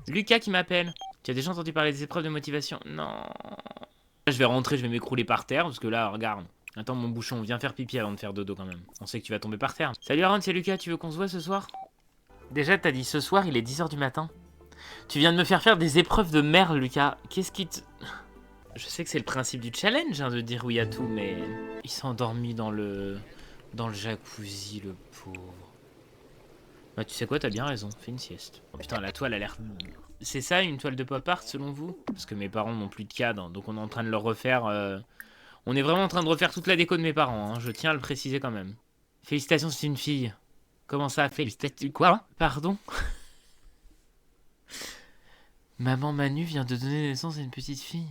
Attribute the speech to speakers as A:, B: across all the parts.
A: Lucas qui m'appelle. Tu as déjà entendu parler des épreuves de motivation? Non. Je vais rentrer, je vais m'écrouler par terre, parce que là, regarde. Attends mon bouchon, viens faire pipi avant de faire dodo quand même. On sait que tu vas tomber par terre. Salut Aaron, c'est Lucas, tu veux qu'on se voit ce soir? Déjà, t'as dit ce soir, il est 10 h du matin. Tu viens de me faire des épreuves de merde, Lucas. Qu'est-ce qui te... Je sais que c'est le principe du challenge, hein, de dire oui à tout, mais... Il s'est endormi dans le jacuzzi, le pauvre. Bah tu sais quoi, t'as bien raison, fais une sieste. Oh putain, la toile a l'air... C'est ça, une toile de pop art, selon vous? Parce que mes parents n'ont plus de cadre, donc on est en train de leur refaire... On est vraiment en train de refaire toute la déco de mes parents, hein, je tiens à le préciser quand même. Félicitations, c'est une fille. Comment ça, félicitations? Quoi? Pardon? Maman Manu vient de donner naissance à une petite fille.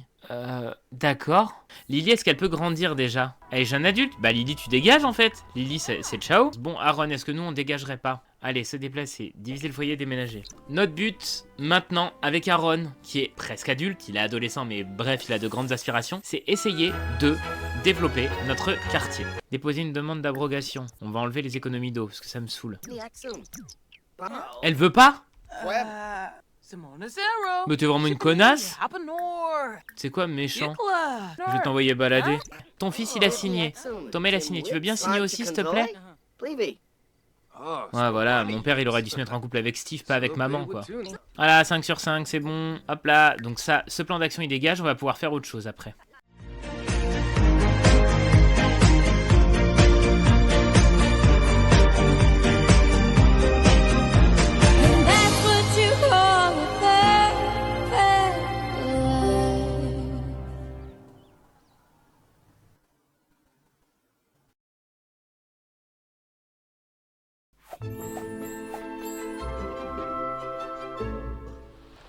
A: D'accord. Lily, est-ce qu'elle peut grandir déjà? Elle est jeune adulte? Bah Lily, tu dégages en fait. Lily, c'est ciao. Bon, Aaron, est-ce que nous, on dégagerait pas? Allez, se déplacer, diviser le foyer, déménager. Notre but, maintenant, avec Aaron, qui est presque adulte, il est adolescent, mais bref, il a de grandes aspirations, c'est essayer de développer notre quartier. Déposer une demande d'abrogation. On va enlever les économies d'eau, parce que ça me saoule. Elle veut pas? Mais t'es vraiment une connasse? C'est quoi méchant? Je vais t'envoyer balader. Ton fils il a signé. Thomas il a signé. Tu veux bien signer aussi s'il te plaît? Ouais voilà, mon père il aurait dû se mettre en couple avec Steve, pas avec maman quoi. Voilà, 5 sur 5, c'est bon. Hop là, donc ça, ce plan d'action il dégage, on va pouvoir faire autre chose après.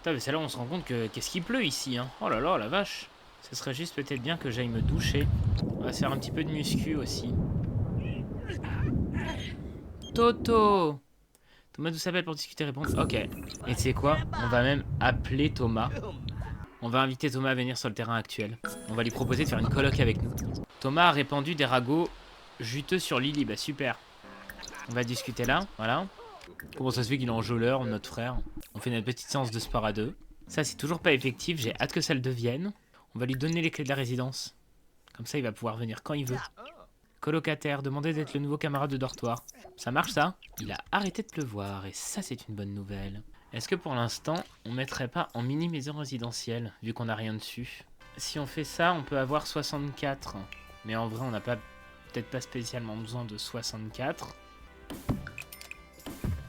A: Putain, mais c'est là où on se rend compte que qu'est-ce qu'il pleut ici, hein. Oh là là, la vache. Ce serait juste peut-être bien que j'aille me doucher. On va se faire un petit peu de muscu aussi. Toto! Thomas nous s'appelle pour discuter, répondre. Ok. Et tu sais quoi? On va même appeler Thomas. On va inviter Thomas à venir sur le terrain actuel. On va lui proposer de faire une coloc avec nous. Thomas a répandu des ragots juteux sur Lily. Bah super. On va discuter là, voilà. Comment ça se fait qu'il est enjôleur, notre frère? On fait notre petite séance de sport à deux. Ça, c'est toujours pas effectif. J'ai hâte que ça le devienne. On va lui donner les clés de la résidence. Comme ça, il va pouvoir venir quand il veut. Colocataire, demander d'être le nouveau camarade de dortoir. Ça marche, ça? Il a arrêté de pleuvoir, et ça, c'est une bonne nouvelle. Est-ce que pour l'instant, on mettrait pas en mini maison résidentielle, vu qu'on n'a rien dessus? Si on fait ça, on peut avoir 64. Mais en vrai, on n'a pas peut-être pas spécialement besoin de 64.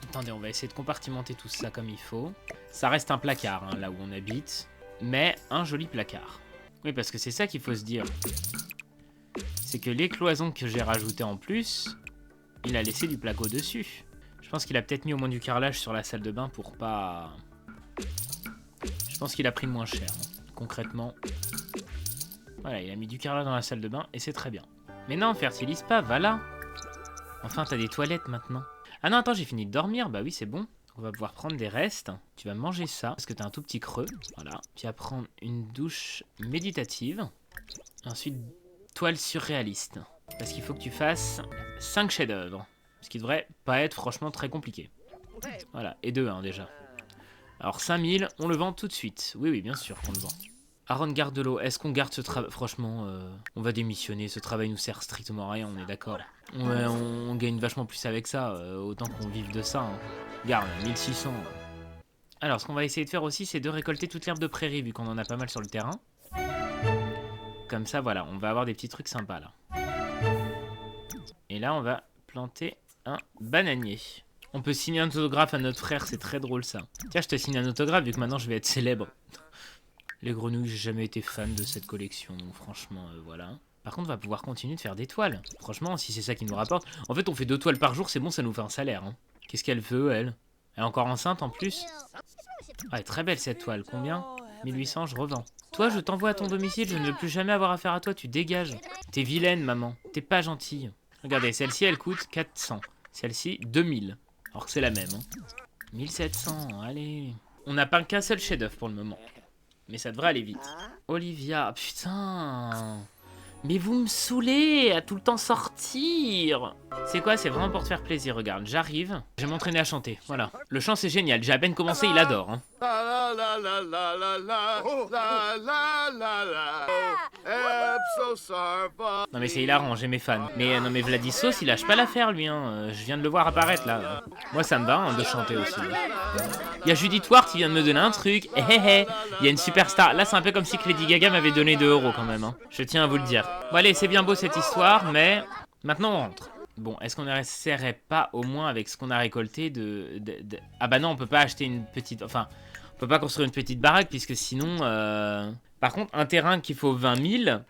A: Attendez, on va essayer de compartimenter tout ça comme il faut. Ça reste un placard, hein, là où on habite. Mais un joli placard. Oui, parce que c'est ça qu'il faut se dire. C'est que les cloisons que j'ai rajoutées en plus, il a laissé du placo dessus. Je pense qu'il a peut-être mis au moins du carrelage sur la salle de bain pour pas... Je pense qu'il a pris le moins cher, hein, concrètement. Voilà, il a mis du carrelage dans la salle de bain et c'est très bien. Mais non, fertilise pas, va là. Enfin, t'as des toilettes maintenant. Ah non, attends, j'ai fini de dormir. Bah oui, c'est bon. On va pouvoir prendre des restes. Tu vas manger ça, parce que t'as un tout petit creux. Voilà. Puis à prendre une douche méditative. Ensuite, toile surréaliste. Parce qu'il faut que tu fasses 5 chefs-d'œuvre. Ce qui devrait pas être franchement très compliqué. Voilà, et 2, hein, déjà. Alors 5000, on le vend tout de suite. Oui, oui, bien sûr qu'on le vend. Aaron garde de l'eau. Est-ce qu'on garde ce travail? Franchement, on va démissionner. Ce travail nous sert strictement à rien, on est d'accord. Ouais, on gagne vachement plus avec ça. Autant qu'on vive de ça. Hein. Garde, 1600. Alors, ce qu'on va essayer de faire aussi, c'est de récolter toute l'herbe de prairie, vu qu'on en a pas mal sur le terrain. Comme ça, voilà, on va avoir des petits trucs sympas, là. Et là, on va planter un bananier. On peut signer un autographe à notre frère, c'est très drôle, ça. Tiens, je te signe un autographe, vu que maintenant, je vais être célèbre. Les grenouilles, j'ai jamais été fan de cette collection, donc franchement, voilà. Par contre, on va pouvoir continuer de faire des toiles. Franchement, si c'est ça qui nous rapporte... En fait, on fait 2 toiles par jour, c'est bon, ça nous fait un salaire. Hein. Qu'est-ce qu'elle veut, elle? Elle est encore enceinte, en plus? Ah, elle est très belle, cette toile. Combien? 1800, je revends. Toi, je t'envoie à ton domicile, je ne veux plus jamais avoir affaire à toi, tu dégages. T'es vilaine, maman. T'es pas gentille. Regardez, celle-ci, elle coûte 400. Celle-ci, 2000. Alors que c'est la même. Hein. 1700, allez. On n'a pas qu'un seul chef-d'œuvre pour le moment. Mais ça devrait aller vite. Olivia, putain. Mais vous me saoulez à tout le temps sortir. C'est quoi? C'est vraiment pour te faire plaisir, regarde. J'arrive, je vais m'entraîner à chanter, voilà. Le chant c'est génial, j'ai à peine commencé, il adore. Hein.
B: la la la la la la la la la.
A: Non mais c'est hilarant, j'ai mes fans. Mais non mais Vladissos, il lâche pas l'affaire lui, hein. Je viens de le voir apparaître là. Moi ça me va hein, de chanter aussi. Il y a Judith Ward qui vient de me donner un truc. Eh eh eh. Il y a une superstar. Là c'est un peu comme si Lady Gaga m'avait donné 2 € quand même. Hein. Je tiens à vous le dire. Bon allez, c'est bien beau cette histoire, mais maintenant on rentre. Bon, est-ce qu'on n'essaierait pas au moins avec ce qu'on a récolté Ah bah non, on peut pas acheter une petite... Enfin, on peut pas construire une petite baraque puisque sinon... Par contre, un terrain qu'il faut 20 000...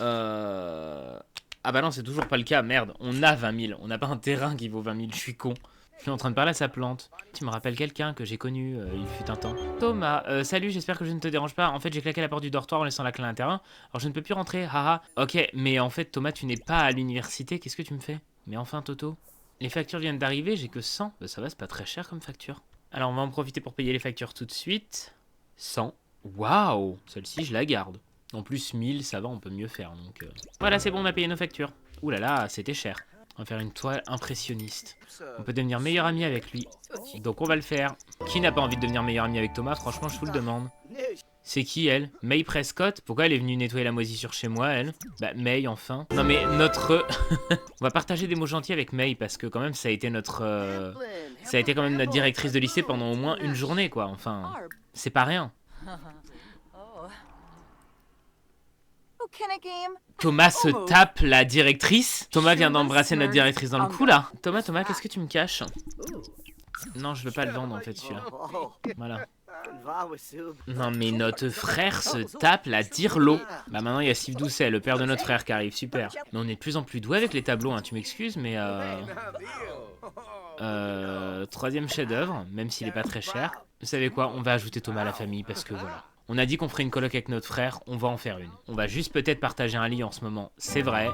A: Ah bah non, c'est toujours pas le cas, merde. On a 20 000, on n'a pas un terrain qui vaut 20 000, je suis con. Je suis en train de parler à sa plante. Tu me rappelles quelqu'un que j'ai connu, il fut un temps. Thomas, salut, j'espère que je ne te dérange pas. En fait, j'ai claqué la porte du dortoir en laissant la clé à l'intérieur. Alors je ne peux plus rentrer, haha. Ok, mais en fait, Thomas, tu n'es pas à l'université, qu'est-ce que tu me fais? Mais enfin, Toto. Les factures viennent d'arriver, j'ai que 100. Bah ça va, c'est pas très cher comme facture. Alors on va en profiter pour payer les factures tout de suite. 100. Waouh, celle-ci, je la garde. En plus, 1000, ça va, on peut mieux faire. Donc, voilà, c'est bon, on a payé nos factures. Ouh là là, c'était cher. On va faire une toile impressionniste. On peut devenir meilleur ami avec lui. Donc on va le faire. Qui n'a pas envie de devenir meilleur ami avec Thomas? Franchement, je vous le demande. C'est qui, elle? May Prescott? Pourquoi elle est venue nettoyer la moisissure chez moi, elle? Bah, May, enfin. Non mais, notre... On va partager des mots gentils avec May, parce que quand même, ça a été notre... Ça a été quand même notre directrice de lycée pendant au moins une journée, quoi. Enfin, c'est pas rien. Thomas se tape la directrice. Thomas vient d'embrasser notre directrice dans le cou là. Thomas, qu'est-ce que tu me caches? Non, je veux pas le vendre en fait celui-là. Voilà. Non mais notre frère se tape la dirlo. Bah maintenant il y a Steve Doucet, le père de notre frère qui arrive, super. Mais on est de plus en plus doué avec les tableaux, hein. Tu m'excuses mais troisième chef-d'œuvre, même s'il est pas très cher. Vous savez quoi? On va ajouter Thomas à la famille parce que voilà. On a dit qu'on ferait une coloc avec notre frère, on va en faire une. On va juste peut-être partager un lit en ce moment, c'est vrai.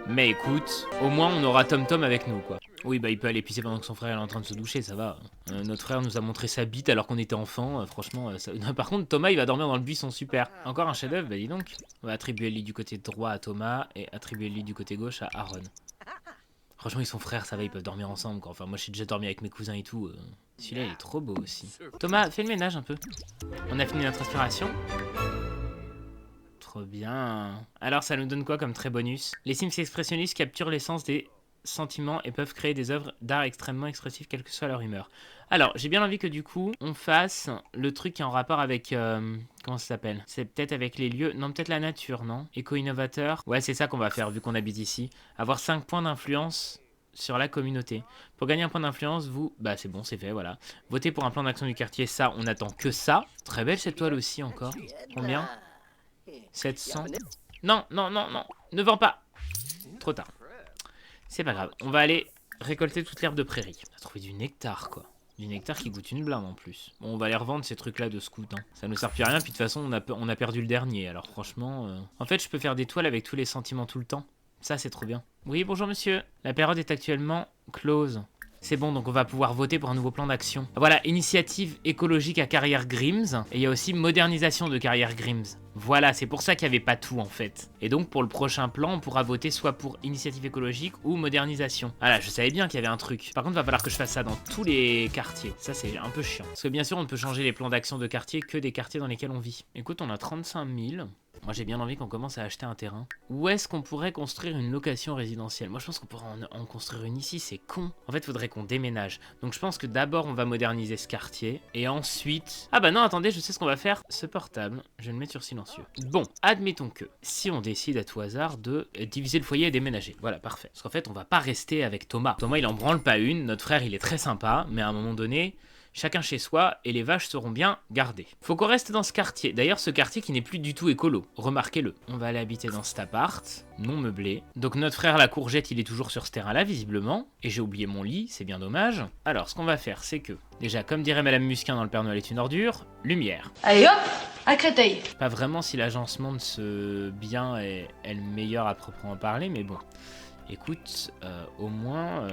A: Mais écoute, au moins on aura Tom Tom avec nous, quoi. Oui, bah il peut aller pisser pendant que son frère est en train de se doucher, ça va. Notre frère nous a montré sa bite alors qu'on était enfant, franchement... ça... Par contre, Thomas, il va dormir dans le buisson, super. Encore un chef-d'œuvre, bah dis donc. On va attribuer le lit du côté droit à Thomas et attribuer le lit du côté gauche à Aaron. Franchement, ils sont frères, ça va, ils peuvent dormir ensemble, quoi. Enfin, moi, j'ai déjà dormi avec mes cousins et tout. Celui-là, il est trop beau aussi. Thomas, fais le ménage un peu. On a fini notre aspiration. Trop bien. Alors, ça nous donne quoi comme trait bonus? Les Sims expressionnistes capturent l'essence des sentiments et peuvent créer des œuvres d'art extrêmement expressives, quelle que soit leur humeur. Alors, j'ai bien envie que du coup, on fasse le truc qui est en rapport avec... comment ça s'appelle? C'est peut-être avec les lieux... Non, peut-être la nature, non? Éco-innovateur. Ouais, c'est ça qu'on va faire, vu qu'on habite ici. Avoir 5 points d'influence sur la communauté. Pour gagner un point d'influence, vous... Bah, c'est bon, c'est fait, voilà. Votez pour un plan d'action du quartier, ça, on attend que ça. Très belle cette toile aussi, encore. Combien? 700. Non, non, non, non. Ne vends pas. Trop tard. C'est pas grave. On va aller récolter toute l'herbe de prairie. On a trouvé du nectar, quoi. Du nectar qui goûte une blinde en plus. Bon, on va les revendre ces trucs là de scout. Hein. Ça nous sert plus à rien. Puis de toute façon, on a perdu le dernier. Alors franchement... En fait, je peux faire des toiles avec tous les sentiments tout le temps. Ça, c'est trop bien. Oui, bonjour monsieur. La période est actuellement close. C'est bon, donc on va pouvoir voter pour un nouveau plan d'action. Voilà, initiative écologique à Carrière Grims. Et il y a aussi modernisation de Carrière Grims. Voilà, c'est pour ça qu'il n'y avait pas tout en fait. Et donc pour le prochain plan, on pourra voter soit pour initiative écologique ou modernisation. Voilà, je savais bien qu'il y avait un truc. Par contre, il va falloir que je fasse ça dans tous les quartiers. Ça, c'est un peu chiant. Parce que bien sûr, on ne peut changer les plans d'action de quartier que des quartiers dans lesquels on vit. Écoute, on a 35 000. Moi, j'ai bien envie qu'on commence à acheter un terrain. Où est-ce qu'on pourrait construire une location résidentielle? Moi, je pense qu'on pourrait en construire une ici, c'est con. En fait, il faudrait qu'on déménage. Donc, je pense que d'abord, on va moderniser ce quartier. Et ensuite... Ah bah non, attendez, je sais ce qu'on va faire. Ce portable, je vais le mettre sur silencieux. Bon, admettons que si on décide à tout hasard de diviser le foyer et déménager. Voilà, parfait. Parce qu'en fait, on va pas rester avec Thomas. Thomas, il en branle pas une. Notre frère, il est très sympa. Mais à un moment donné... Chacun chez soi, et les vaches seront bien gardées. Faut qu'on reste dans ce quartier. D'ailleurs, ce quartier qui n'est plus du tout écolo. Remarquez-le. On va aller habiter dans cet appart, non meublé. Donc notre frère la courgette, il est toujours sur ce terrain-là, visiblement. Et j'ai oublié mon lit, c'est bien dommage. Alors, ce qu'on va faire, c'est que... Déjà, comme dirait Madame Musquin dans Le Père Noël est une ordure, lumière.
C: Allez hop, à Créteil.
A: Pas vraiment si l'agencement de ce bien est le meilleur à proprement parler, mais bon. Écoute, au moins...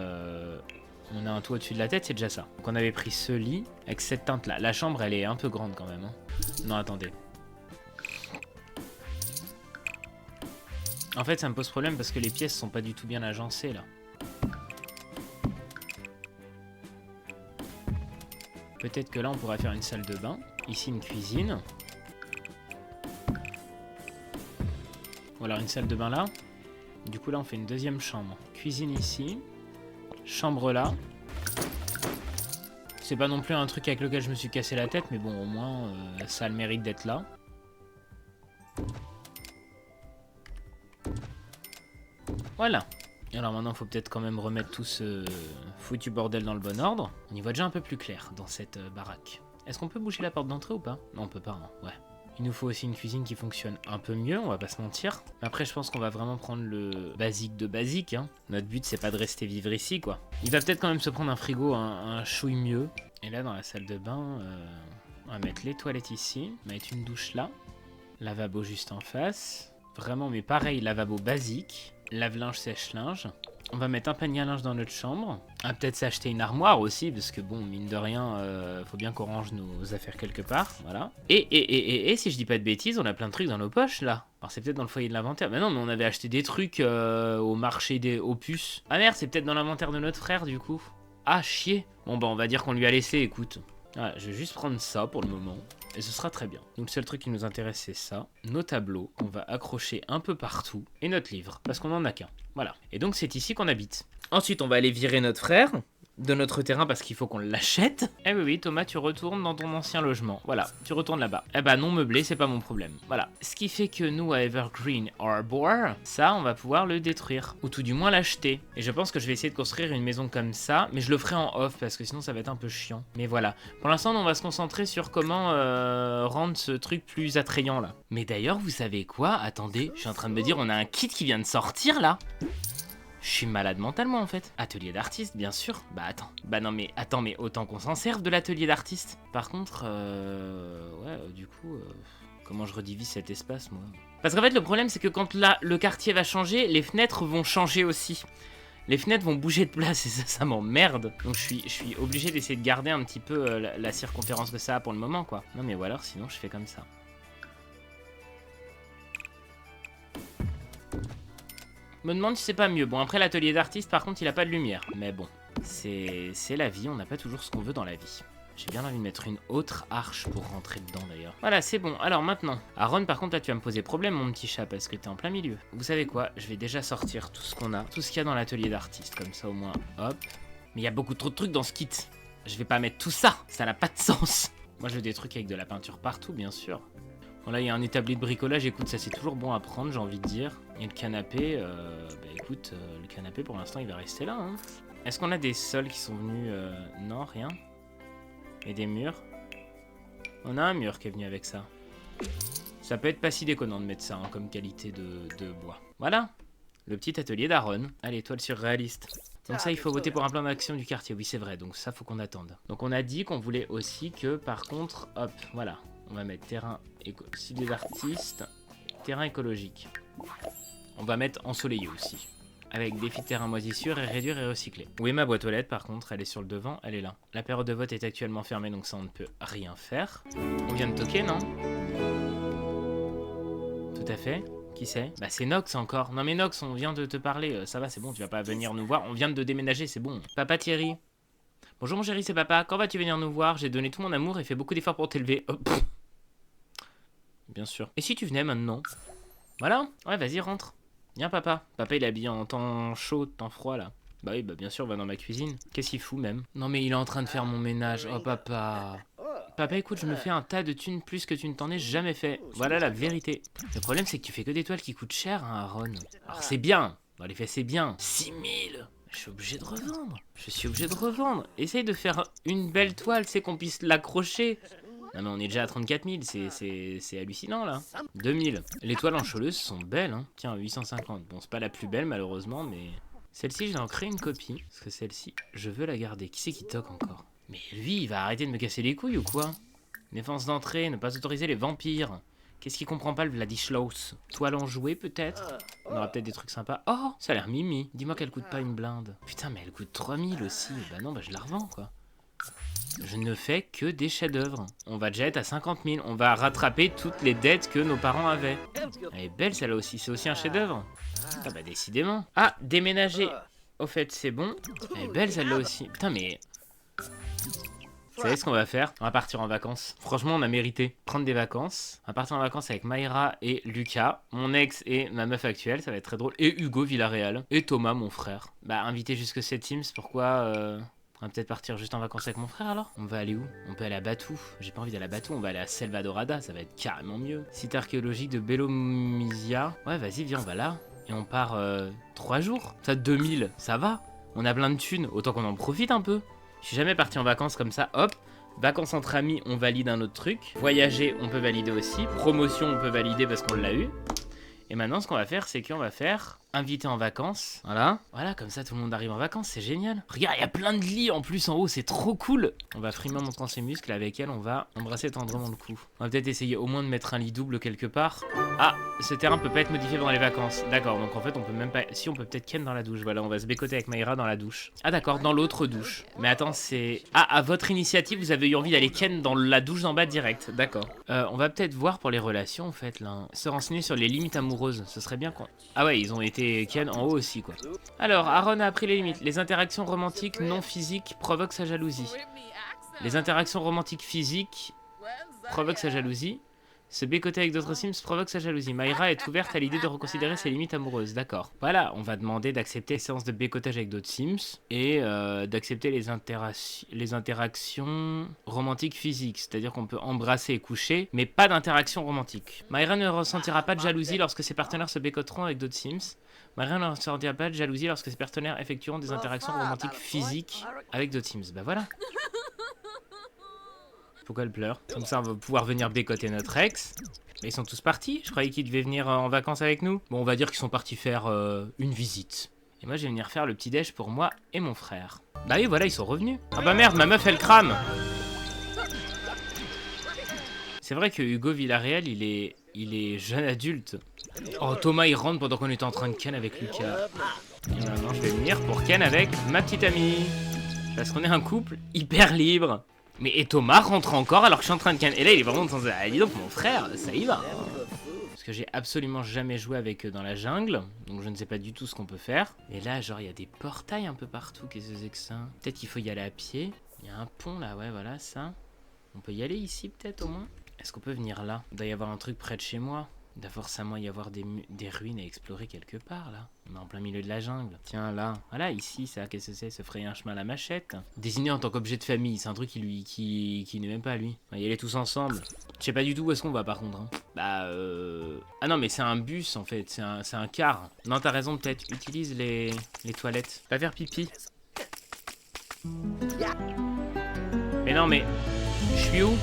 A: on a un toit au-dessus de la tête, c'est déjà ça. Donc on avait pris ce lit avec cette teinte-là. La chambre, elle est un peu grande quand même. Hein. Non, attendez. En fait, ça me pose problème parce que les pièces sont pas du tout bien agencées, là. Peut-être que là, on pourrait faire une salle de bain. Ici, une cuisine. Ou alors une salle de bain là. Du coup, là, on fait une deuxième chambre. Cuisine ici. Chambre là. C'est pas non plus un truc avec lequel je me suis cassé la tête, mais bon, au moins, ça a le mérite d'être là. Voilà. Alors maintenant, il faut peut-être quand même remettre tout ce foutu bordel dans le bon ordre. On y voit déjà un peu plus clair dans cette baraque. Est-ce qu'on peut bouger la porte d'entrée ou pas? Non, on peut pas, hein. Ouais. Il nous faut aussi une cuisine qui fonctionne un peu mieux, on va pas se mentir. Après, je pense qu'on va vraiment prendre le basique de basique, hein. Notre but, c'est pas de rester vivre ici, quoi. Il va peut-être quand même se prendre un frigo, un chouille mieux. Et là, dans la salle de bain, on va mettre les toilettes ici. On va mettre une douche là. Lavabo juste en face. Vraiment, mais pareil, lavabo basique. Lave-linge, sèche-linge. On va mettre un panier à linge dans notre chambre. On va peut-être s'acheter une armoire aussi, parce que bon, mine de rien, faut bien qu'on range nos affaires quelque part, voilà. Et si je dis pas de bêtises, on a plein de trucs dans nos poches, là. Alors c'est peut-être dans le foyer de l'inventaire. Mais non, mais on avait acheté des trucs au marché des puces. Ah merde, c'est peut-être dans l'inventaire de notre frère, du coup. Ah, chier. Bon, bah on va dire qu'on lui a laissé, écoute. Voilà, je vais juste prendre ça pour le moment. Et ce sera très bien. Donc le seul truc qui nous intéresse, c'est ça. Nos tableaux qu'on va accrocher un peu partout. Et notre livre, parce qu'on en a qu'un. Voilà. Et donc c'est ici qu'on habite. Ensuite, on va aller virer notre frère de notre terrain parce qu'il faut qu'on l'achète. Eh oui, Thomas, tu retournes dans ton ancien logement. Voilà, tu retournes là-bas. Eh bah non meublé, c'est pas mon problème. Voilà. Ce qui fait que nous, à Evergreen Harbor, ça, on va pouvoir le détruire. Ou tout du moins l'acheter. Et je pense que je vais essayer de construire une maison comme ça. Mais je le ferai en off parce que sinon ça va être un peu chiant. Mais voilà. Pour l'instant, on va se concentrer sur comment rendre ce truc plus attrayant là. Mais d'ailleurs, vous savez quoi? Attendez, je suis en train de me dire, on a un kit qui vient de sortir là. Je suis malade mentalement en fait. Atelier d'artiste, bien sûr. Bah attends. Bah non mais attends, mais autant qu'on s'en serve de l'atelier d'artiste. Par contre, du coup, comment je redivise cet espace moi? Parce qu'en fait le problème c'est que quand là le quartier va changer, les fenêtres vont changer aussi. Les fenêtres vont bouger de place et ça m'emmerde. Donc je suis obligé d'essayer de garder un petit peu la circonférence que ça a pour le moment quoi. Non mais voilà, sinon je fais comme ça. Me demande si c'est pas mieux. Bon, après l'atelier d'artiste, par contre, il a pas de lumière. Mais bon, c'est la vie, on n'a pas toujours ce qu'on veut dans la vie. J'ai bien envie de mettre une autre arche pour rentrer dedans, d'ailleurs. Voilà, c'est bon. Alors, maintenant. Aaron, par contre, là, tu vas me poser problème, mon petit chat, parce que t'es en plein milieu. Vous savez quoi? Je vais déjà sortir tout ce qu'on a. Tout ce qu'il y a dans l'atelier d'artiste. Comme ça, au moins, hop. Mais il y a beaucoup trop de trucs dans ce kit. Je vais pas mettre tout ça. Ça n'a pas de sens. Moi, je veux des trucs avec de la peinture partout, bien sûr. Bon là il y a un établi de bricolage, écoute ça c'est toujours bon à prendre j'ai envie de dire. Et le canapé, bah écoute, le canapé pour l'instant il va rester là hein. Est-ce qu'on a des sols qui sont venus, non rien. Et des murs. On a un mur qui est venu avec ça. Ça peut être pas si déconnant de mettre ça hein, comme qualité de bois. Voilà, le petit atelier d'Aaron. Allez, étoile surréaliste. Donc ça il faut voter pour un plan d'action du quartier, oui c'est vrai, donc ça faut qu'on attende. Donc on a dit qu'on voulait aussi que par contre, hop, voilà. On va mettre terrain style des artistes, terrain écologique. On va mettre ensoleillé aussi. Avec défi de terrain moisissure et réduire et recycler. Où est ma boîte aux lettres par contre? Elle est sur le devant, elle est là. La période de vote est actuellement fermée donc ça on ne peut rien faire. On vient de toquer non? Tout à fait. Qui c'est? Bah c'est Nox encore. Non mais Nox on vient de te parler, ça va c'est bon tu vas pas venir nous voir. On vient de déménager c'est bon. Papa Thierry. Bonjour mon chéri c'est papa. Quand vas-tu venir nous voir? J'ai donné tout mon amour et fait beaucoup d'efforts pour t'élever. Oh, bien sûr. Et si tu venais maintenant? Voilà. Ouais, vas-y, rentre. Viens, papa. Papa, il est habillé en temps chaud, temps froid, là. Bah oui, bah bien sûr, va dans ma cuisine. Qu'est-ce qu'il fout, même? Non, mais il est en train de faire mon ménage. Oh, papa. Papa, écoute, je me fais un tas de thunes plus que tu ne t'en es jamais fait. Voilà la vérité. Le problème, c'est que tu fais que des toiles qui coûtent cher, hein, Aaron. Alors, c'est bien. Dans les faits, c'est bien. 6000. Je suis obligé de revendre. Je suis obligé de revendre. Essaye de faire une belle toile, c'est qu'on puisse l'accrocher. Non mais on est déjà à 34 000, c'est hallucinant là. 2000. Les toiles en choleuse sont belles hein. Tiens, 850. Bon, c'est pas la plus belle malheureusement, mais... Celle-ci, je vais en créer une copie. Parce que celle-ci, je veux la garder. Qui c'est qui toque encore? Mais lui, il va arrêter de me casser les couilles ou quoi? Défense d'entrée, ne pas autoriser les vampires. Qu'est-ce qu'il comprend pas le Vladislaus? Toile en jouet peut-être? On aura peut-être des trucs sympas. Oh, ça a l'air mimi. Dis-moi qu'elle coûte pas une blinde. Putain, mais elle coûte 3000 aussi. Bah non, bah je la revends quoi. Je ne fais que des chefs-d'œuvre. On va déjà être à 50 000. On va rattraper toutes les dettes que nos parents avaient. Elle est belle celle-là aussi. C'est aussi un chef-d'œuvre. Ah bah décidément. Ah, déménager. Au fait, c'est bon. Elle est belle celle-là aussi. Putain mais... Vous savez ce qu'on va faire? On va partir en vacances. Franchement, on a mérité prendre des vacances. On va partir en vacances avec Mayra et Lucas, mon ex et ma meuf actuelle, ça va être très drôle. Et Hugo Villarreal. Et Thomas, mon frère. Bah, invité jusque 7 Teams, pourquoi on va peut-être partir juste en vacances avec mon frère alors? On va aller où? On peut aller à Batou. J'ai pas envie d'aller à Batou, on va aller à Selva Dorada, ça va être carrément mieux. Site archéologique de Belomisia. Ouais, vas-y, viens, on va là. Et on part 3 jours. Ça, 2000, ça va. On a plein de thunes, autant qu'on en profite un peu. Je suis jamais parti en vacances comme ça, hop. Vacances entre amis, on valide un autre truc. Voyager, on peut valider aussi. Promotion, on peut valider parce qu'on l'a eu. Et maintenant, ce qu'on va faire, c'est qu'on va faire invité en vacances. Voilà. Voilà, comme ça, tout le monde arrive en vacances. C'est génial. Regarde, il y a plein de lits en plus en haut. C'est trop cool. On va frimer montrant ses muscles. Avec elle, on va embrasser tendrement le cou. On va peut-être essayer au moins de mettre un lit double quelque part. Ah, ce terrain peut pas être modifié pendant les vacances. D'accord, donc en fait, on peut même pas... Si, on peut peut-être ken dans la douche. Voilà, on va se bécoter avec Mayra dans la douche. Ah d'accord, dans l'autre douche. Mais attends, c'est... Ah, à votre initiative, vous avez eu envie d'aller ken dans la douche d'en bas direct. D'accord. On va peut-être voir pour les relations, en fait, là. Se renseigner sur les limites amoureuses. Ce serait bien qu'on... Ah ouais, ils ont été ken en haut aussi, quoi. Alors, Aaron a appris les limites. Les interactions romantiques non physiques provoquent sa jalousie. Les interactions romantiques physiques provoquent sa jalousie. Se bécoter avec d'autres Sims provoque sa jalousie. Mayra est ouverte à l'idée de reconsidérer ses limites amoureuses. D'accord. Voilà, on va demander d'accepter les séances de bécotage avec d'autres Sims et d'accepter les interactions romantiques physiques. C'est-à-dire qu'on peut embrasser et coucher, mais pas d'interaction romantique. Mayra ne ressentira pas de jalousie lorsque ses partenaires se bécoteront avec d'autres Sims. Mayra ne ressentira pas de jalousie lorsque ses partenaires effectueront des interactions romantiques physiques avec d'autres Sims. Bah voilà. Pourquoi elle pleure? Comme ça, on va pouvoir venir bécoter notre ex. Mais ils sont tous partis. Je croyais qu'ils devaient venir en vacances avec nous. Bon, on va dire qu'ils sont partis faire une visite. Et moi, je vais venir faire le petit-déj pour moi et mon frère. Bah oui, voilà, ils sont revenus. Ah bah merde, ma meuf, elle crame. C'est vrai que Hugo Villarreal, il est jeune adulte. Oh, Thomas, il rentre pendant qu'on était en train de ken avec Lucas. Et maintenant, je vais venir pour ken avec ma petite amie. Parce qu'on est un couple hyper libre. Mais et Thomas rentre encore alors que je suis en train de ken. Et là il est vraiment dans un... Ah, dis donc mon frère, ça y va. Parce que j'ai absolument jamais joué avec eux dans la jungle. Donc je ne sais pas du tout ce qu'on peut faire. Et là genre il y a des portails un peu partout. Qu'est-ce que c'est que ça? Peut-être qu'il faut y aller à pied. Il y a un pont là, ouais voilà ça. On peut y aller ici peut-être au moins. Est-ce qu'on peut venir là? Il doit y avoir un truc près de chez moi. Il doit forcément y avoir des ruines à explorer quelque part là. On est en plein milieu de la jungle. Tiens là, voilà ici ça, qu'est-ce que c'est? Se frayer un chemin à la machette. Désigné en tant qu'objet de famille, c'est un truc qui n'est même pas lui. On va y aller tous ensemble. Je sais pas du tout où est-ce qu'on va par contre. Hein. Bah Ah non mais c'est un bus en fait, c'est un car. Non t'as raison peut-être, utilise les toilettes. Va faire pipi. Mais non mais, je suis où?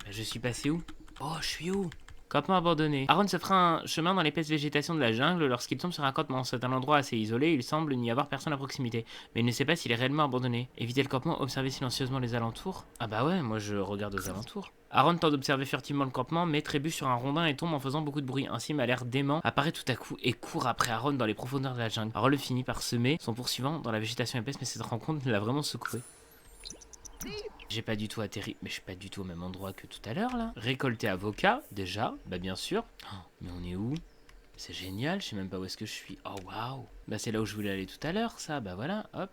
A: Je suis passé où? Oh, je suis où? Campement abandonné. Aaron se fera un chemin dans l'épaisse végétation de la jungle. Lorsqu'il tombe sur un campement, c'est un endroit assez isolé. Il semble n'y avoir personne à proximité. Mais il ne sait pas s'il est réellement abandonné. Évitez le campement, observez silencieusement les alentours. Ah bah ouais, moi je regarde aux alentours. Aaron tente d'observer furtivement le campement, mais trébuche sur un rondin et tombe en faisant beaucoup de bruit. Ainsi, m'a l'air dément apparaît tout à coup et court après Aaron dans les profondeurs de la jungle. Aaron le finit par semer son poursuivant dans la végétation épaisse, mais cette rencontre l'a vraiment secoué. J'ai pas du tout atterri, mais je suis pas du tout au même endroit que tout à l'heure là. Récolter avocat, déjà, bah bien sûr. Oh, mais on est où? C'est génial, je sais même pas où est-ce que je suis. Oh waouh. Bah c'est là où je voulais aller tout à l'heure, ça, bah voilà, hop.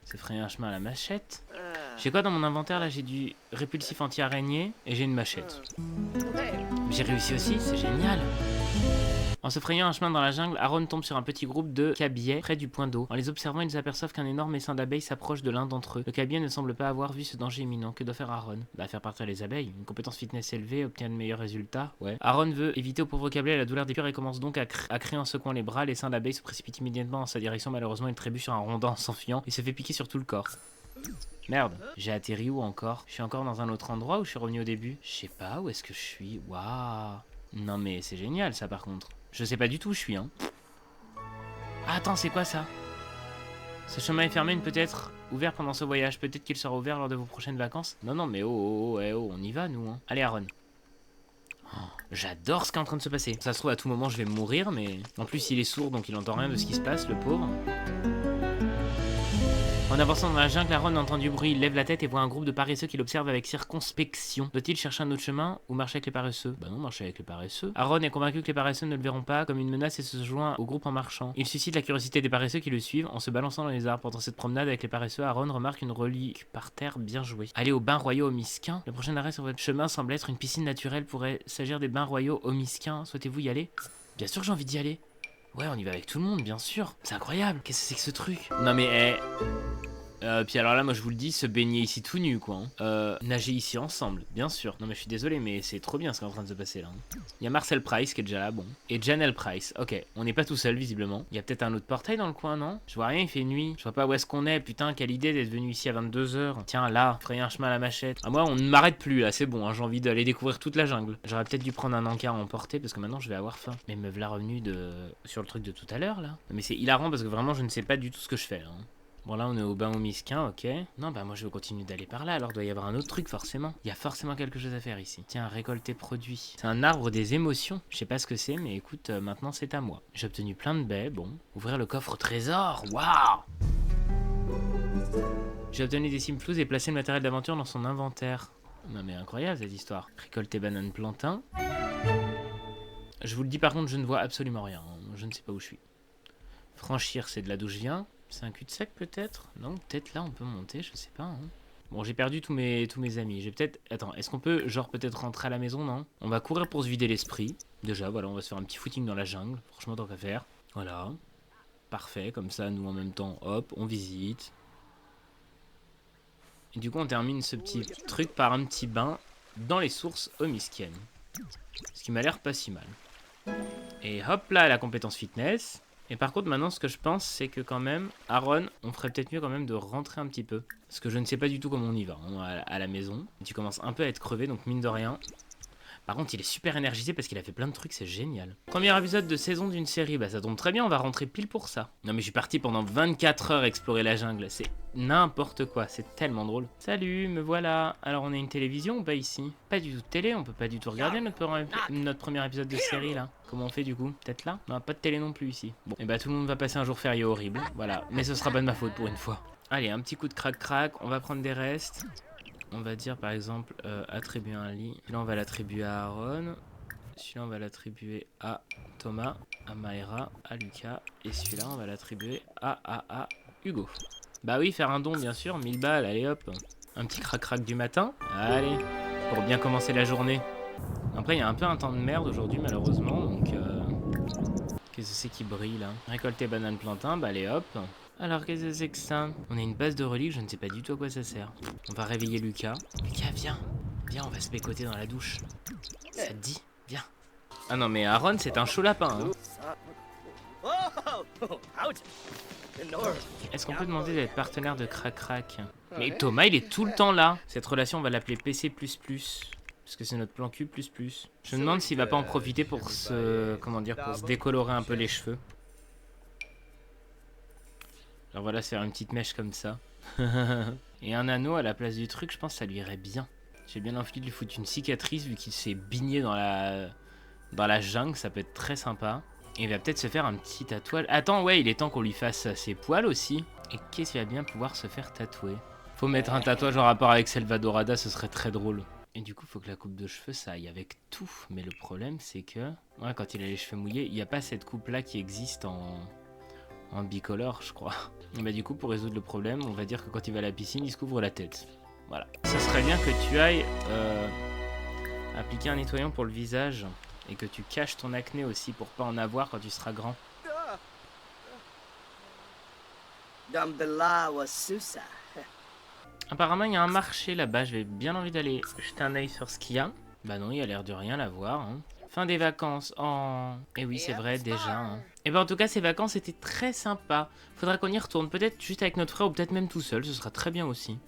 A: C'est frayer un chemin à la machette. J'ai quoi dans mon inventaire là? J'ai du répulsif anti-araignée et j'ai une machette. J'ai réussi aussi, c'est génial. En se frayant un chemin dans la jungle, Aaron tombe sur un petit groupe de cabiais près du point d'eau. En les observant, ils aperçoivent qu'un énorme essaim d'abeilles s'approche de l'un d'entre eux. Le cabiai ne semble pas avoir vu ce danger imminent. Que doit faire Aaron? Bah faire partir les abeilles. Une compétence fitness élevée obtient de meilleurs résultats. Ouais. Aaron veut éviter au pauvre cabiai la douleur des piqûres et commence donc à crier en secouant les bras. L'essaim d'abeilles se précipite immédiatement en sa direction. Malheureusement, il trébuche sur un rondin en s'enfuyant et se fait piquer sur tout le corps. Merde, j'ai atterri où encore? Je suis encore dans un autre endroit où je suis revenu au début? Je sais pas où est-ce que je suis. Waouh. Non mais c'est génial ça par contre. Je sais pas du tout où je suis, hein. Ah, attends, c'est quoi ça? Ce chemin est fermé, ne peut être ouvert pendant ce voyage. Peut-être qu'il sera ouvert lors de vos prochaines vacances. Non, non, mais on y va, nous. Hein. Allez, Aaron. Oh, j'adore ce qui est en train de se passer. Ça se trouve, à tout moment, je vais mourir, mais... En plus, il est sourd, donc il entend rien de ce qui se passe, le pauvre. En avançant dans la jungle, Aaron entend du bruit, il lève la tête et voit un groupe de paresseux qui l'observent avec circonspection. Doit-il chercher un autre chemin ou marcher avec les paresseux? Bah non, marcher avec les paresseux. Aaron est convaincu que les paresseux ne le verront pas comme une menace et se joint au groupe en marchant. Il suscite la curiosité des paresseux qui le suivent en se balançant dans les arbres. Pendant cette promenade avec les paresseux, Aaron remarque une relique par terre bien jouée. Aller au bain royaux Omisquin. Le prochain arrêt sur votre chemin semble être une piscine naturelle. Pourrait s'agir des bains royaux Omisquin. Souhaitez-vous y aller? Bien sûr que j'ai envie d'y aller. Ouais, on y va avec tout le monde, bien sûr. C'est incroyable. Qu'est-ce que c'est que ce truc? Non mais, puis alors là, moi je vous le dis, se baigner ici tout nu, quoi. Nager ici ensemble, bien sûr. Non mais je suis désolé, mais c'est trop bien ce qui est en train de se passer là. Il y a Marcel Price qui est déjà là, bon. Et Janelle Price, ok. On n'est pas tout seul, visiblement. Il y a peut-être un autre portail dans le coin, non? Je vois rien, il fait nuit. Je vois pas où est-ce qu'on est. Putain, quelle idée d'être venu ici à 22 h. Tiens, là, frayer un chemin à la machette. Ah, moi, on ne m'arrête plus, là, c'est bon, hein, j'ai envie d'aller découvrir toute la jungle. J'aurais peut-être dû prendre un encart à emporter parce que maintenant je vais avoir faim. Mais me voilà revenu sur le truc de tout à l'heure, là. Mais c'est hilarant parce que vraiment, je ne sais pas du tout ce que je fais, là. Bon là on est au bain Omisquin, ok. Non bah moi je vais continuer d'aller par là, alors doit y avoir un autre truc forcément. Il y a forcément quelque chose à faire ici. Tiens, récolter produit. C'est un arbre des émotions. Je sais pas ce que c'est, mais écoute, maintenant c'est à moi. J'ai obtenu plein de baies, bon. Ouvrir le coffre au trésor, waouh. J'ai obtenu des cimes floues et placé le matériel d'aventure dans son inventaire. Non mais incroyable cette histoire. Récolter banane plantain. Je vous le dis par contre, je ne vois absolument rien. Je ne sais pas où je suis. Franchir, c'est de là d'où je viens. C'est un cul-de-sac peut-être? Non, peut-être là on peut monter, je sais pas. Hein. Bon, j'ai perdu tous mes amis. J'ai peut-être... Attends, est-ce qu'on peut genre peut-être rentrer à la maison, non? On va courir pour se vider l'esprit. Déjà, voilà, on va se faire un petit footing dans la jungle. Franchement, tant qu'à faire. Voilà. Parfait, comme ça, nous en même temps, hop, on visite. Et du coup, on termine ce petit truc par un petit bain dans les sources omiskiennes. Ce qui m'a l'air pas si mal. Et hop là, la compétence fitness. Et par contre, maintenant, ce que je pense, c'est que quand même, Aaron, on ferait peut-être mieux quand même de rentrer un petit peu. Parce que je ne sais pas du tout comment on y va, hein, à la maison. Et tu commences un peu à être crevé, donc mine de rien. Par contre, il est super énergisé parce qu'il a fait plein de trucs, c'est génial. Premier épisode de saison d'une série, bah ça tombe très bien, on va rentrer pile pour ça. Non mais je suis parti pendant 24 heures explorer la jungle, c'est n'importe quoi, c'est tellement drôle. Salut, me voilà. Alors on a une télévision ou pas ici? Pas du tout de télé, on peut pas du tout regarder notre premier épisode de série là. Comment on fait du coup? Peut-être là? Non, pas de télé non plus ici. Bon, et bah tout le monde va passer un jour férié horrible, voilà. Mais ce sera pas de ma faute pour une fois. Allez, un petit coup de crac-crac, on va prendre des restes. On va dire par exemple attribuer un lit. Là on va l'attribuer à Aaron. Celui-là on va l'attribuer à Thomas, à Maëra, à Lucas. Et celui-là on va l'attribuer à Hugo. Bah oui, faire un don bien sûr, 1000 balles, allez hop. Un petit crac-crac du matin. Allez, pour bien commencer la journée. Après il y a un peu un temps de merde aujourd'hui malheureusement. Donc qu'est-ce que c'est qui brille là? Récolter banane plantain, bah allez hop. Alors, qu'est-ce que c'est que ça? On a une base de reliques, je ne sais pas du tout à quoi ça sert. On va réveiller Lucas. Lucas, viens. Viens, on va se bécoter dans la douche. Ça te dit? Viens. Ah non, mais Aaron, c'est un chaud lapin. Hein. Est-ce qu'on peut demander d'être partenaire de Crac-Crac? Mais Thomas, il est tout le temps là. Cette relation, on va l'appeler PC++. Parce que c'est notre plan Q++. Je me demande s'il va pas en profiter pour se... Comment dire? Pour se décolorer un peu les cheveux. Alors voilà, se faire une petite mèche comme ça. Et un anneau à la place du truc, je pense que ça lui irait bien. J'ai bien envie de lui foutre une cicatrice vu qu'il s'est baigné dans la jungle, ça peut être très sympa. Et il va peut-être se faire un petit tatouage. Attends, ouais, il est temps qu'on lui fasse ses poils aussi. Et qu'est-ce qu'il va bien pouvoir se faire tatouer? Faut mettre un tatouage en rapport avec Salvadorada, ce serait très drôle. Et du coup, faut que la coupe de cheveux, ça aille avec tout. Mais le problème, c'est que... Ouais, quand il a les cheveux mouillés, il n'y a pas cette coupe-là qui existe en bicolore, je crois. Et bah du coup, pour résoudre le problème, on va dire que quand il va à la piscine, il se couvre la tête. Voilà. Ça serait bien que tu ailles appliquer un nettoyant pour le visage et que tu caches ton acné aussi pour pas en avoir quand tu seras grand. Apparemment, il y a un marché là-bas. J'avais bien envie d'aller jeter un œil sur ce qu'il y a. Bah non, il y a l'air de rien l'avoir. Hein. Fin des vacances. Oh. Et oui, c'est vrai, déjà. Hein. Et ben en tout cas, ces vacances étaient très sympas. Faudra qu'on y retourne. Peut-être juste avec notre frère ou peut-être même tout seul. Ce sera très bien aussi.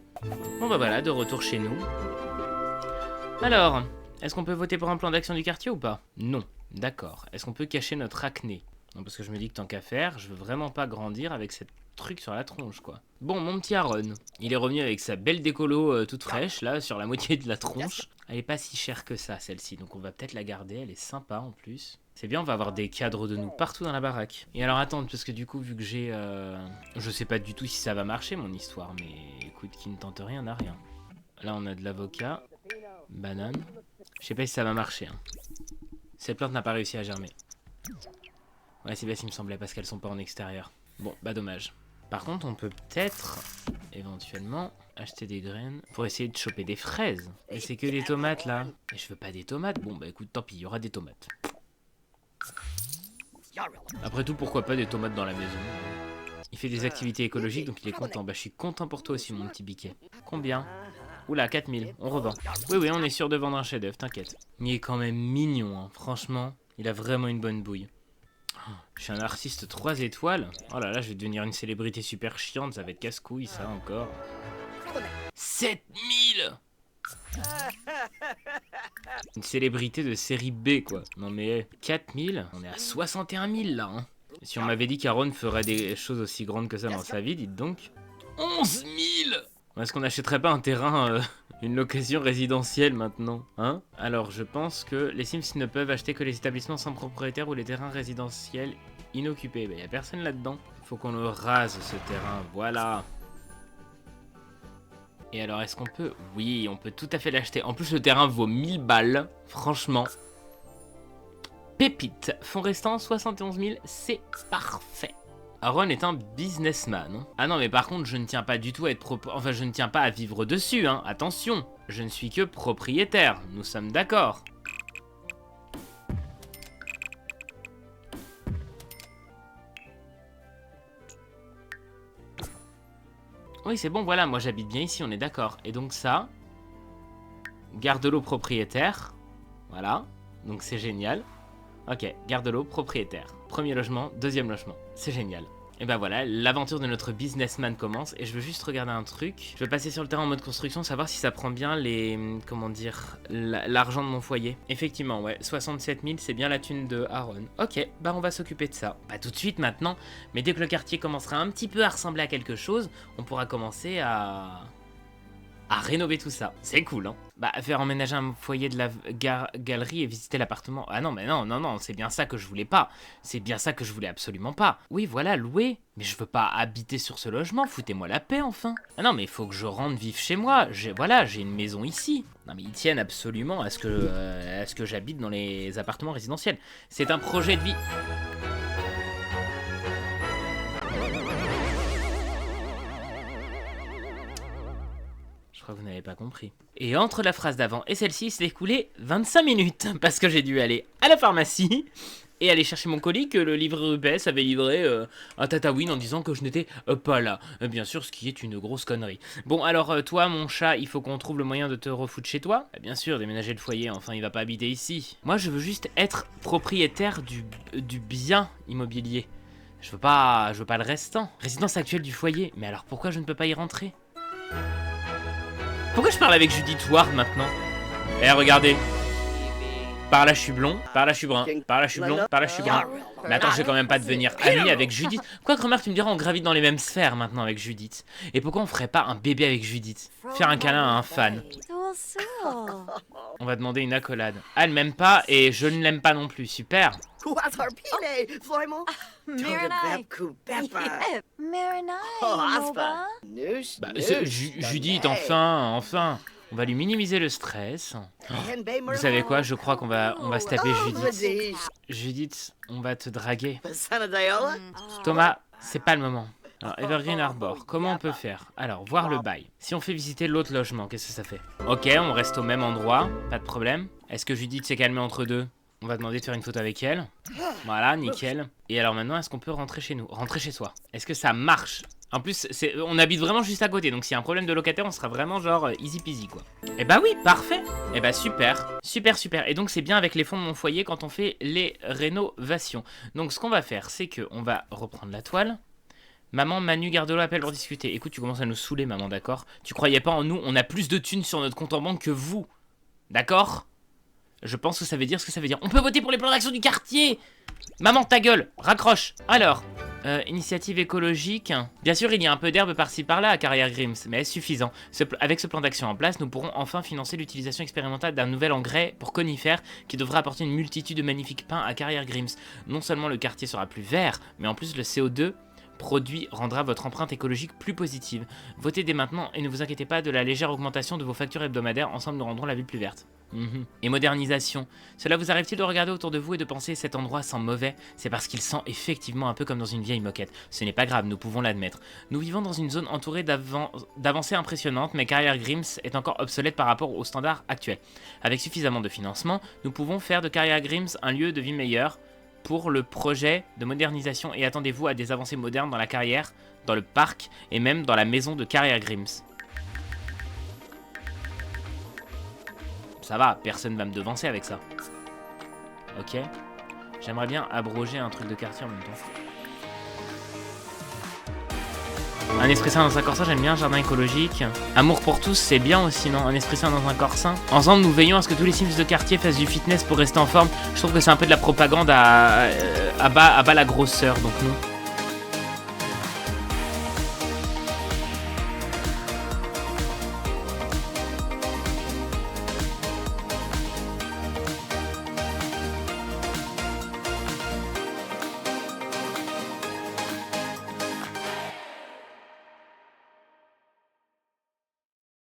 A: Bon bah voilà, de retour chez nous. Alors, est-ce qu'on peut voter pour un plan d'action du quartier ou pas? Non. D'accord. Est-ce qu'on peut cacher notre acné? Non, parce que je me dis que tant qu'à faire, je veux vraiment pas grandir avec cette truc sur la tronche, quoi. Bon, mon petit Aaron, il est revenu avec sa belle décolo toute fraîche, là, sur la moitié de la tronche. Elle est pas si chère que ça, celle-ci, donc on va peut-être la garder, elle est sympa en plus. C'est bien, on va avoir des cadres de nous partout dans la baraque. Et alors attends, parce que du coup, vu que j'ai... Je sais pas du tout si ça va marcher mon histoire, mais écoute, qui ne tente rien n'a rien. Là on a de l'avocat, banane. Je sais pas si ça va marcher. Hein. Cette plante n'a pas réussi à germer. Ouais, c'est bien ce qui me semblait, parce qu'elles sont pas en extérieur. Bon, bah dommage. Par contre, on peut peut-être, éventuellement, acheter des graines pour essayer de choper des fraises. Mais c'est que des tomates, là. Et je veux pas des tomates. Bon, bah écoute, tant pis, il y aura des tomates. Après tout, pourquoi pas des tomates dans la maison. Il fait des activités écologiques, donc il est content. Bah, je suis content pour toi aussi, mon petit biquet. Combien? Oula, 4000, on revend. Oui, oui, on est sûr de vendre un chef-d'œuvre, t'inquiète. Il est quand même mignon, hein. Franchement, il a vraiment une bonne bouille. Je suis un artiste 3 étoiles. Oh là là, je vais devenir une célébrité super chiante, ça va être casse-couille, ça, encore. 7000! Une célébrité de série B, quoi. Non mais, 4000? On est à 61 000, là, hein. Si on m'avait dit qu'Aaron ferait des choses aussi grandes que ça dans sa vie, dites donc. 11 000! Est-ce qu'on n'achèterait pas un terrain, une location résidentielle maintenant, hein? Alors, je pense que les Sims ne peuvent acheter que les établissements sans propriétaire ou les terrains résidentiels inoccupés. Bah, y a personne là-dedans. Faut qu'on le rase, ce terrain, voilà. Et alors, est-ce qu'on peut... Oui, on peut tout à fait l'acheter. En plus, le terrain vaut 1000 balles, franchement. Pépite, fonds restant 71 000, c'est parfait. Aaron est un businessman. Hein. Ah non, mais par contre, je ne tiens pas du tout à être Enfin, je ne tiens pas à vivre dessus, hein. Attention, je ne suis que propriétaire. Nous sommes d'accord. Oui, c'est bon, voilà, moi j'habite bien ici, on est d'accord. Et donc ça, garde-l'eau propriétaire. Voilà, donc c'est génial. Ok, garde-l'eau propriétaire. Premier logement, deuxième logement. C'est génial. Et ben voilà, l'aventure de notre businessman commence. Et je veux juste regarder un truc. Je vais passer sur le terrain en mode construction, savoir si ça prend bien les... Comment dire... L'argent de mon foyer. Effectivement, ouais, 67 000, c'est bien la thune de Aaron. Ok, bah on va s'occuper de ça. Pas tout de suite maintenant, mais dès que le quartier commencera un petit peu à ressembler à quelque chose, on pourra commencer à rénover tout ça. C'est cool, hein. Bah, faire emménager un foyer de la galerie et visiter l'appartement. Ah non, mais non, non, non, c'est bien ça que je voulais pas. C'est bien ça que je voulais absolument pas. Oui, voilà, louer. Mais je veux pas habiter sur ce logement, foutez-moi la paix, enfin. Ah non, mais il faut que je rentre vivre chez moi. Voilà, j'ai une maison ici. Non, mais ils tiennent absolument à ce que j'habite dans les appartements résidentiels. C'est un projet de vie... Je crois que vous n'avez pas compris. Et entre la phrase d'avant et celle-ci, il s'est écoulé 25 minutes. Parce que j'ai dû aller à la pharmacie et aller chercher mon colis que le livreur UPS avait livré à Tatawin en disant que je n'étais pas là. Bien sûr, ce qui est une grosse connerie. Bon, alors toi, mon chat, il faut qu'on trouve le moyen de te refoutre chez toi. Bien sûr, déménager le foyer, enfin, il va pas habiter ici. Moi, je veux juste être propriétaire du bien immobilier. Je veux pas le restant. Résidence actuelle du foyer. Mais alors, pourquoi je ne peux pas y rentrer ? Pourquoi je parle avec Judith Ward maintenant? Eh, regardez. Par là, je suis blond, par là, je suis brun, par là, je suis blond, par là, je suis brun. Mais attends, je vais quand même pas devenir ami avec Judith. Quoi que remarque, tu me diras, on gravite dans les mêmes sphères maintenant avec Judith. Et pourquoi on ferait pas un bébé avec Judith? Faire un câlin à un fan. On va demander une accolade. Ah, elle m'aime pas et je ne l'aime pas non plus. Super. Bah, Judith, enfin. On va lui minimiser le stress. Oh, vous savez quoi? Je crois qu'on va se taper Judith. Judith, on va te draguer. Thomas, c'est pas le moment. Alors, Evergreen Arbor, comment on peut faire? Alors, voir le bail. Si on fait visiter l'autre logement, qu'est-ce que ça fait? Ok, on reste au même endroit, pas de problème. Est-ce que Judith s'est calmée entre deux? On va demander de faire une photo avec elle. Voilà, nickel. Et alors maintenant, est-ce qu'on peut rentrer chez nous? Rentrer chez soi. Est-ce que ça marche? En plus, on habite vraiment juste à côté, donc s'il y a un problème de locataire, on sera vraiment genre easy peasy quoi. Eh bah oui, parfait. Eh bah super, super. Et donc c'est bien avec les fonds de mon foyer quand on fait les rénovations. Donc ce qu'on va faire, c'est que on va reprendre la toile. Maman, Manu, Gardolo appelle pour discuter. Écoute, tu commences à nous saouler, maman, d'accord? Tu croyais pas en nous? On a plus de thunes sur notre compte en banque que vous. D'accord? Je pense que ça veut dire ce que ça veut dire. On peut voter pour les plans d'action du quartier! Maman, ta gueule! Raccroche! Alors, Initiative écologique. Bien sûr, il y a un peu d'herbe par-ci par-là à Carrière Grims, mais est-ce suffisant? Avec ce plan d'action en place, nous pourrons enfin financer l'utilisation expérimentale d'un nouvel engrais pour conifères qui devra apporter une multitude de magnifiques pins à Carrière Grims. Non seulement le quartier sera plus vert, mais en plus le CO2 produit rendra votre empreinte écologique plus positive. Votez dès maintenant et ne vous inquiétez pas de la légère augmentation de vos factures hebdomadaires. Ensemble, nous rendrons la ville plus verte. Et modernisation. Cela vous arrive-t-il de regarder autour de vous et de penser cet endroit sent mauvais? C'est parce qu'il sent effectivement un peu comme dans une vieille moquette. Ce n'est pas grave, nous pouvons l'admettre. Nous vivons dans une zone entourée d'avancées impressionnantes, mais Carrière Grims est encore obsolète par rapport aux standards actuels. Avec suffisamment de financement, nous pouvons faire de Carrière Grims un lieu de vie meilleur pour le projet de modernisation et attendez-vous à des avancées modernes dans la carrière, dans le parc et même dans la maison de Carrière Grims. Ça va, personne va me devancer avec ça. Ok. J'aimerais bien abroger un truc de quartier en même temps. Un esprit sain dans un corps sain, j'aime bien. Jardin écologique. Amour pour tous, c'est bien aussi, non? Un esprit sain dans un corps sain. Ensemble, nous veillons à ce que tous les Sims de quartier fassent du fitness pour rester en forme. Je trouve que c'est un peu de la propagande à bas la grosseur, donc non.